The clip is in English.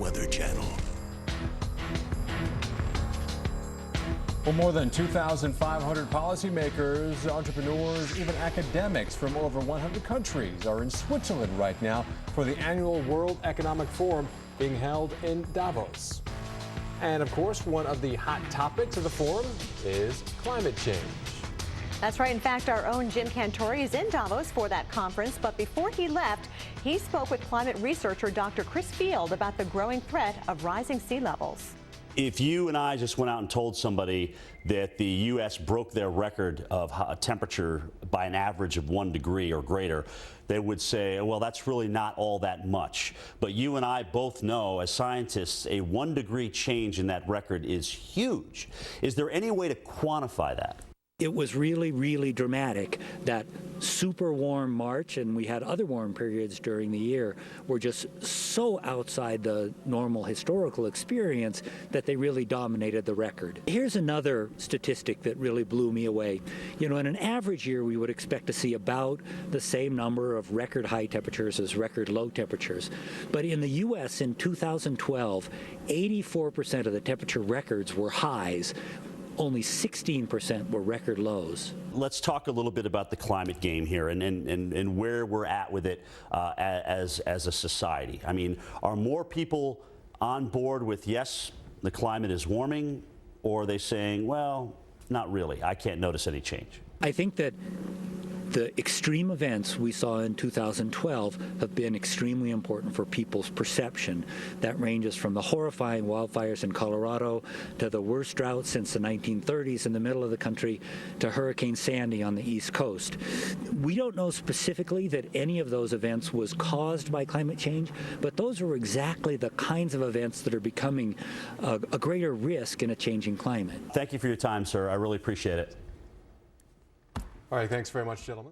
Weather Channel. Well, more than 2,500 policymakers, entrepreneurs, even academics from over 100 countries are in Switzerland right now for the annual World Economic Forum being held in Davos. And of course, one of the hot topics of the forum is climate change. That's right. In fact, our own Jim Cantori is in Davos for that conference. But before he left, he spoke with climate researcher Dr. Chris Field about the growing threat of rising sea levels. If you and I just went out and told somebody that the U.S. broke their record of temperature by an average of 1 degree or greater, they would say, well, that's really not all that much. But you and I both know, as scientists, a 1 degree change in that record is huge. Is there any way to quantify that? It was really, really dramatic. That super warm March, and we had other warm periods during the year, were just so outside the normal historical experience that they really dominated the record. Here's another statistic that really blew me away. You know, in an average year, we would expect to see about the same number of record high temperatures as record low temperatures. But in the U.S. in 2012, 84% of the temperature records were highs. Only 16% were record lows. Let's talk a little bit about the climate game here and where we're at with it as a society. I mean, are more people on board with, yes, the climate is warming, or are they saying, well, not really, I can't notice any change? I think that the extreme events we saw in 2012 have been extremely important for people's perception. That ranges from the horrifying wildfires in Colorado to the worst drought since the 1930s in the middle of the country to Hurricane Sandy on the East Coast. We don't know specifically that any of those events was caused by climate change, but those are exactly the kinds of events that are becoming a greater risk in a changing climate. Thank you for your time, sir. I really appreciate it. All right, thanks very much, gentlemen.